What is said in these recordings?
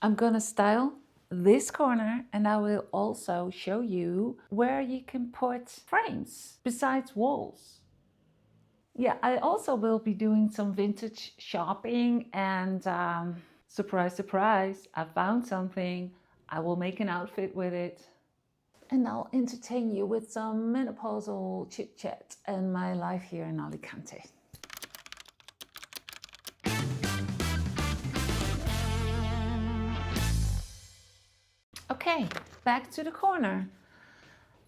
I'm gonna style this corner, and I will also show you where you can put frames besides walls. Yeah, I also will be doing some vintage shopping, and surprise, surprise, I found something. I will make an outfit with it. And I'll entertain you with some menopausal chit chat and my life here in Alicante. Okay, back to the corner.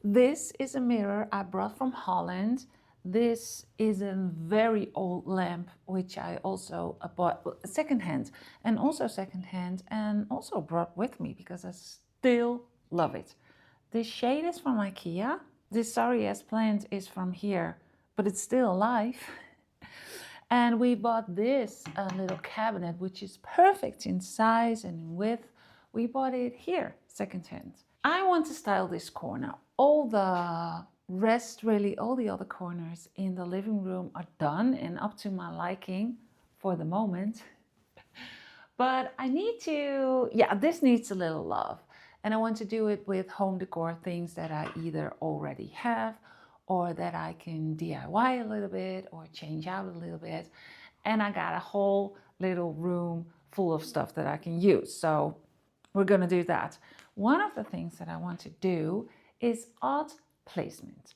This is a mirror I brought from Holland. This is a very old lamp, which I also bought secondhand, and also brought with me because I still love it. This shade is from IKEA. This sorry ass plant is from here, but it's still alive. And we bought this little cabinet, which is perfect in size and in width. We bought it here, secondhand. I want to style this corner. All the rest, really, all the other corners in the living room are done and up to my liking for the moment. But I need to, yeah, this needs a little love. And I want to do it with home decor things that I either already have or that I can DIY a little bit or change out a little bit. And I got a whole little room full of stuff that I can use. So we're gonna do that. One of the things that I want to do is odd placement.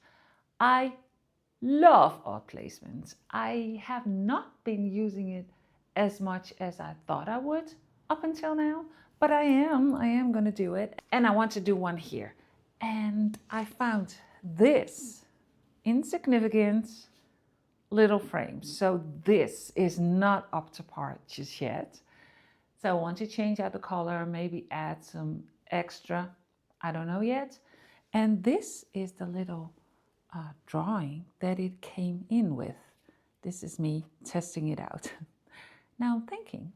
I love odd placement. I have not been using it as much as I thought I would up until now, but I am gonna do it. And I want to do one here. And I found this insignificant little frame. So this is not up to par just yet. So I want to change out the color, maybe add some extra, I don't know yet. And this is the little drawing that it came in with. This is me testing it out. Now I'm thinking,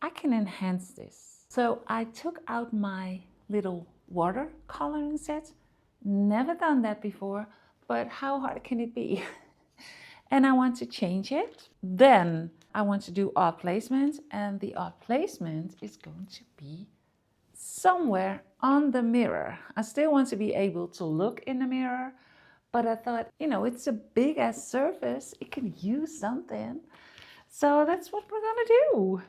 I can enhance this. So I took out my little watercoloring set. Never done that before, but how hard can it be? And I want to change it. Then I want to do odd placement, and the odd placement is going to be somewhere on the mirror. I still want to be able to look in the mirror, but I thought, you know, it's a big ass surface. It can use something. So that's what we're gonna do.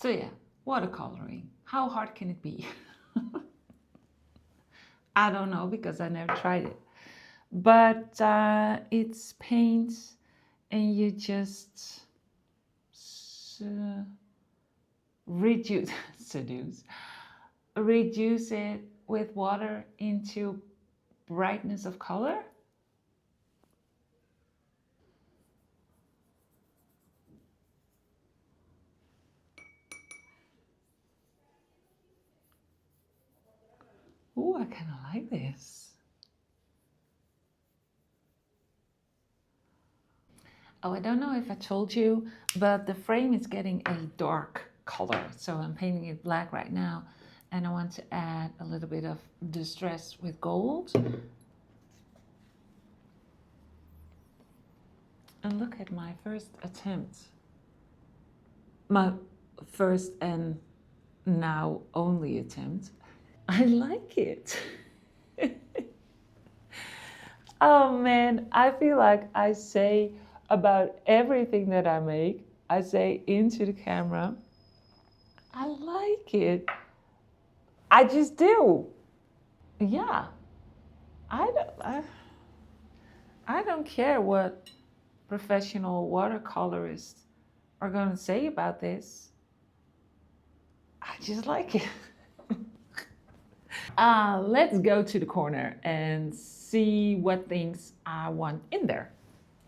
So yeah, watercoloring. How hard can it be? I don't know because I never tried it. But it's paint and you just reduce it with water into brightness of color. Ooh, I kind of like this. Oh, I don't know if I told you, but the frame is getting a dark color. So I'm painting it black right now. And I want to add a little bit of distress with gold. And look at my first attempt. My first and now only attempt. I like it. Oh man, I feel like I say about everything that I make, I say into the camera, I like it. I just do. Yeah. I don't care what professional watercolorists are going to say about this. I just like it. Let's go to the corner and see what things I want in there,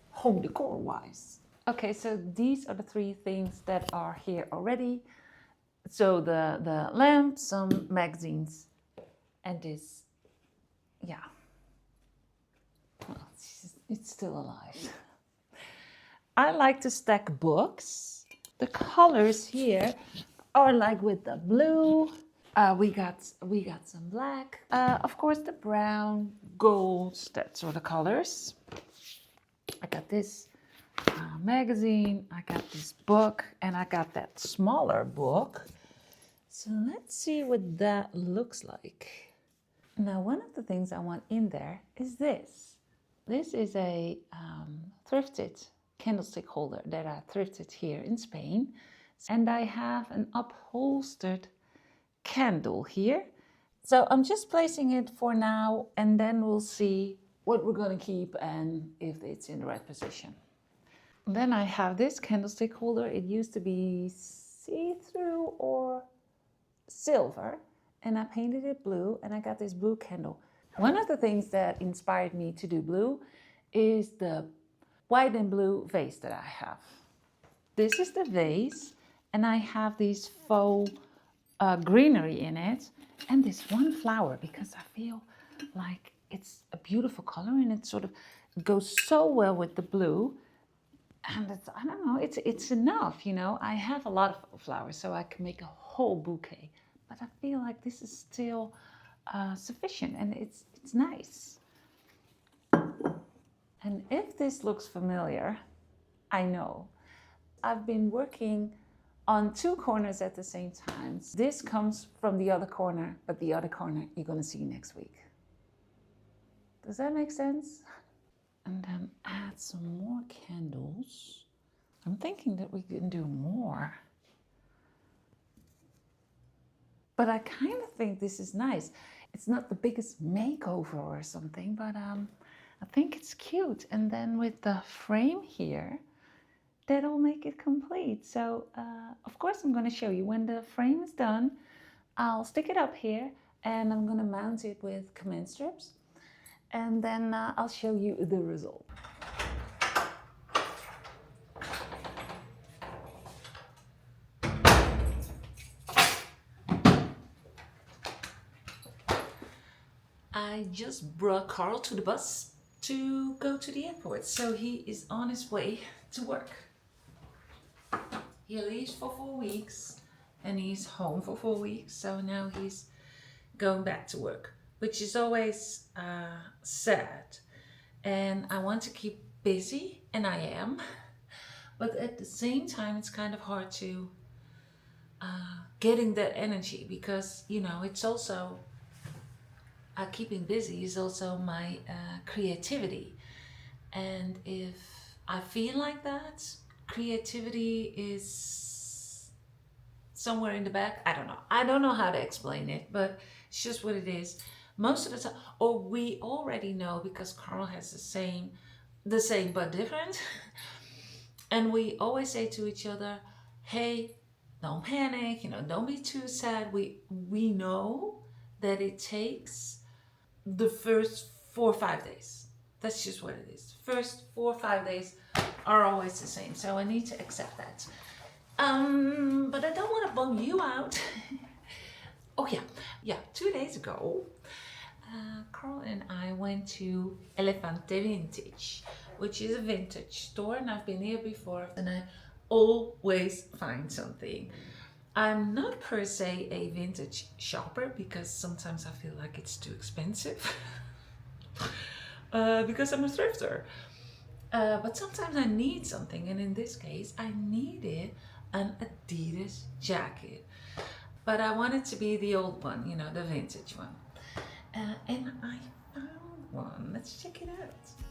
home decor wise. Okay, so these are the three things that are here already. So the lamp, some magazines, and this, yeah. Well, it's still alive. I like to stack books. The colors here are like with the blue. We got some black. Of course, the brown, gold, that sort of colors. I got this magazine. I got this book, and I got that smaller book. So let's see what that looks like. Now, one of the things I want in there is this. This is a thrifted candlestick holder that I thrifted here in Spain. And I have an upholstered candle here. So I'm just placing it for now, and then we'll see what we're going to keep and if it's in the right position. Then I have this candlestick holder. It used to be see-through or silver, and I painted it blue, and I got this blue candle. One of the things that inspired me to do blue is the white and blue vase that I have. This is the vase, and I have these faux greenery in it, and this one flower, because I feel like it's a beautiful color and it sort of goes so well with the blue. And it's, I don't know, it's enough, you know. I have a lot of flowers, so I can make a whole bouquet, but I feel like this is still sufficient, and it's nice. And if this looks familiar, I know. I've been working on two corners at the same time. This comes from the other corner, but the other corner you're going to see next week. Does that make sense? And then add some more candles. I'm thinking that we can do more. But I kind of think this is nice. It's not the biggest makeover or something, but I think it's cute. And then with the frame here, that'll make it complete. So of course I'm going to show you when the frame is done. I'll stick it up here, and I'm going to mount it with command strips, and then I'll show you the result. I just brought Carl to the bus to go to the airport, so he is on his way to work. He leaves for 4 weeks and he's home for 4 weeks, so now he's going back to work, which is always sad. And I want to keep busy, and I am, but at the same time it's kind of hard to getting that energy, because, you know, it's also keeping busy is also my creativity. And if I feel like that, creativity is somewhere in the back. I don't know how to explain it, but it's just what it is. Most of the time, or we already know, because Carl has the same but different. And we always say to each other, hey, don't panic, you know, don't be too sad. We know that it takes the first 4 or 5 days. That's just what it is. First 4 or 5 days are always the same, so I need to accept that. But I don't want to bum you out. Oh yeah, 2 days ago, Carl and I went to Elefante Vintage, which is a vintage store, and I've been here before, and I always find something. I'm not per se a vintage shopper, because sometimes I feel like it's too expensive. Because I'm a thrifter. But sometimes I need something, and in this case I needed an Adidas jacket. But I wanted to be the old one, you know, the vintage one. And I found one. Let's check it out. So, 2 days ago, Carl and I went to Elefante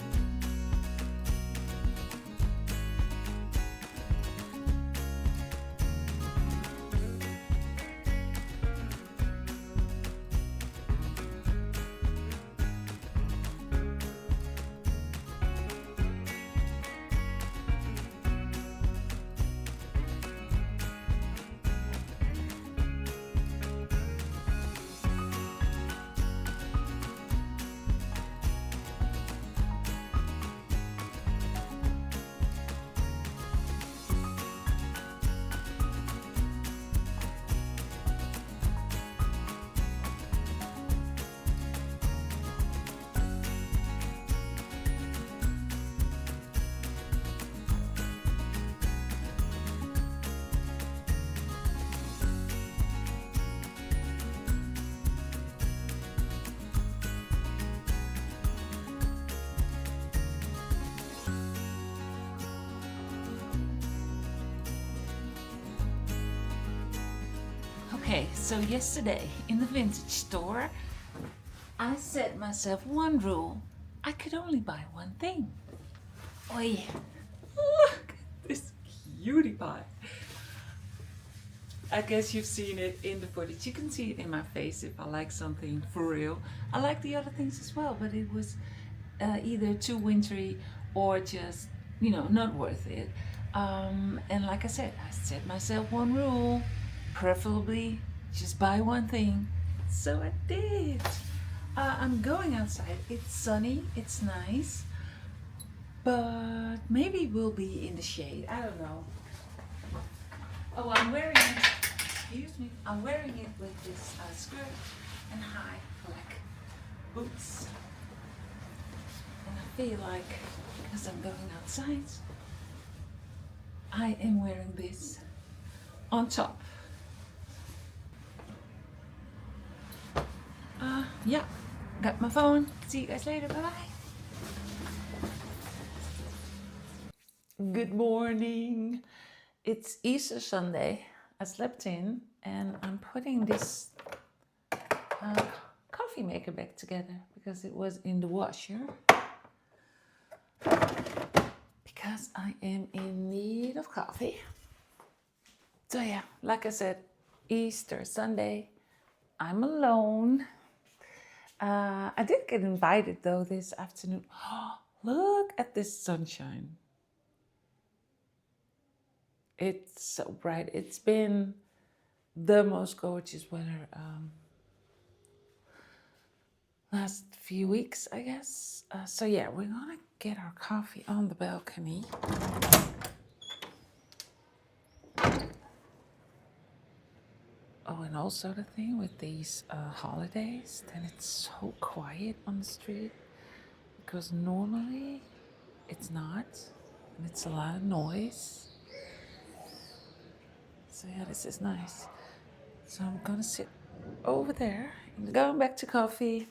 Vintage, which is a vintage store, and I've been here before, and I always find something. And in this case, I needed an Adidas jacket. But I wanted to be the old one, you know, the vintage one. Okay, so yesterday in the vintage store, I set myself one rule. I could only buy one thing. Oi, look at this cutie pie. I guess you've seen it in the footage. You can see it in my face if I like something for real. I like the other things as well, but it was either too wintry or just, not worth it. And like I said, I set myself one rule, preferably just buy one thing. So I did. I'm going outside. It's sunny, it's nice, but maybe we'll be in the shade. I don't know. Oh, I'm wearing it. Excuse me. I'm wearing it with this skirt and high black boots. And I feel like, because I'm going outside, I am wearing this on top. Yeah, got my phone. See you guys later. Bye bye. Good morning. It's Easter Sunday. I slept in and I'm putting this coffee maker back together because it was in the washer. Because I am in need of coffee. So yeah, like I said, Easter Sunday, I'm alone. I did get invited though this afternoon. Oh, look at this sunshine. It's so bright. It's been the most gorgeous weather last few weeks, I guess. So yeah, we're gonna get our coffee on the balcony. Oh, and also the thing with these holidays, then it's so quiet on the street because normally it's not, and it's a lot of noise. So yeah, this is nice. So I'm gonna sit over there, going back to coffee.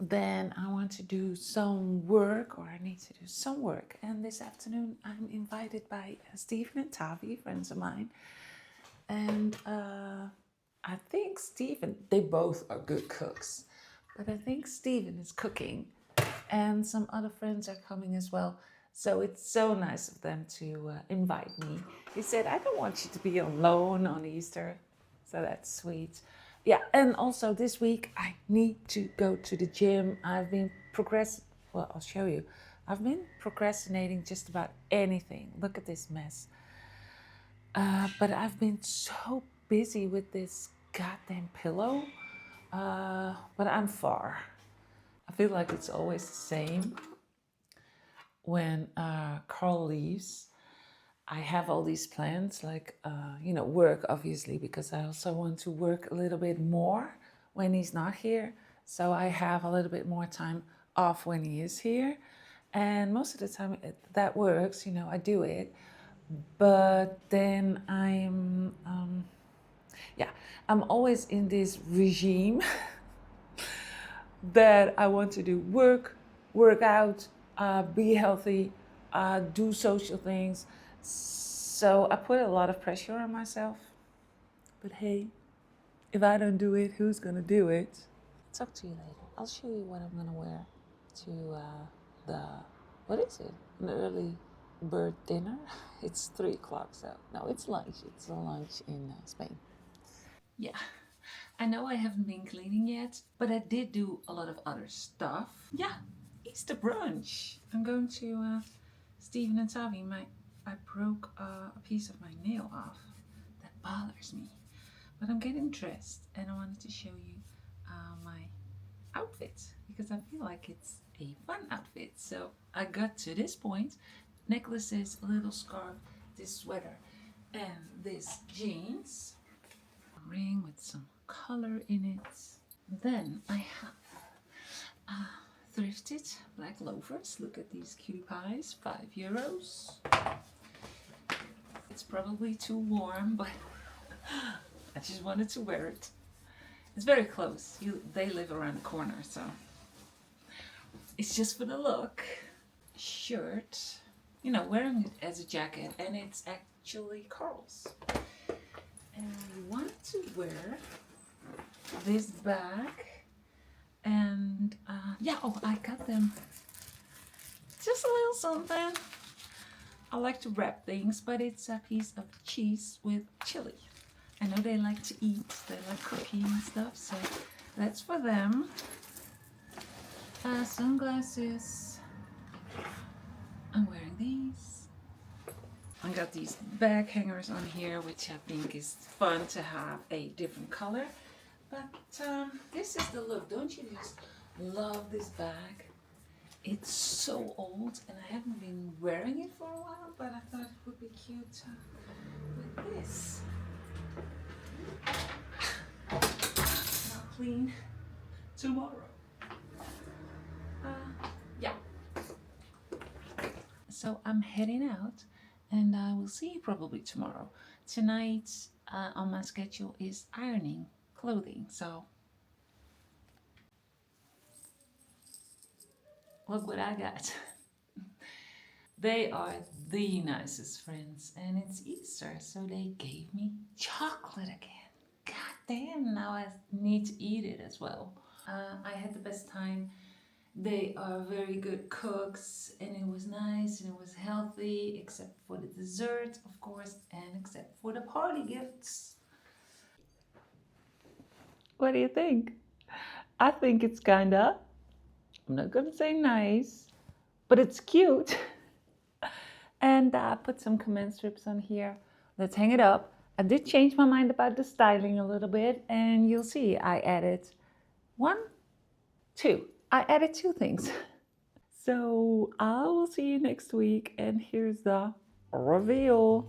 Then I want to do some work, or I need to do some work. And this afternoon I'm invited by Stephen and Tavi, friends of mine. And I think Stephen, they both are good cooks, but I think Stephen is cooking and some other friends are coming as well. So it's so nice of them to invite me. He said, I don't want you to be alone on Easter. So that's sweet. Yeah, and also this week I need to go to the gym. I've been well, I'll show you. I've been procrastinating just about anything. Look at this mess. But I've been so busy with this goddamn pillow. But I'm far. I feel like it's always the same. When Carl leaves, I have all these plans, like, work, obviously, because I also want to work a little bit more when he's not here. So I have a little bit more time off when he is here. And most of the time that works, I do it. But then I'm always in this regime that I want to do work out, be healthy, do social things. So I put a lot of pressure on myself. But hey, if I don't do it, who's gonna do it? I'll talk to you later. I'll show you what I'm gonna wear to what is it? An early bird dinner? It's 3:00, so no, it's lunch. It's a lunch in Spain. Yeah, I know I haven't been cleaning yet, but I did do a lot of other stuff. Yeah, Easter brunch. I'm going to Stephen and Tavi. I broke a piece of my nail off. That bothers me. But I'm getting dressed and I wanted to show you my outfit because I feel like it's a fun outfit. So I got to this point: necklaces, a little scarf, this sweater, and this jeans. A ring with some color in it. Then I have thrifted black loafers. Look at these cutie pies, €5. It's probably too warm, but I just wanted to wear it. It's very close. They live around the corner, so it's just for the look. Shirt, wearing it as a jacket, and it's actually Carl's. And I want to wear this bag. And yeah, oh, I got them just a little something. I like to wrap things, but it's a piece of cheese with chili. I know they like to eat, they like cooking and stuff, so that's for them. Sunglasses. I'm wearing these. I got these bag hangers on here, which I think is fun to have a different color. But this is the look. Don't you just love this bag? It's so old and I haven't been wearing it for a while, but I thought it would be cute with this. I'll clean tomorrow. Yeah. So I'm heading out and I will see you probably tomorrow. Tonight on my schedule is ironing clothing. So look what I got. They are the nicest friends, and it's Easter, so they gave me chocolate again. God damn, now I need to eat it as well. I had the best time. They are very good cooks, and it was nice and it was healthy, except for the dessert, of course, and except for the party gifts. What do you think? I think it's kinda, I'm not gonna say nice, but it's cute. And I put some comment strips on here. Let's hang it up. I did change my mind about the styling a little bit, and you'll see I added two. I added two things. So I will see you next week, and here's the reveal.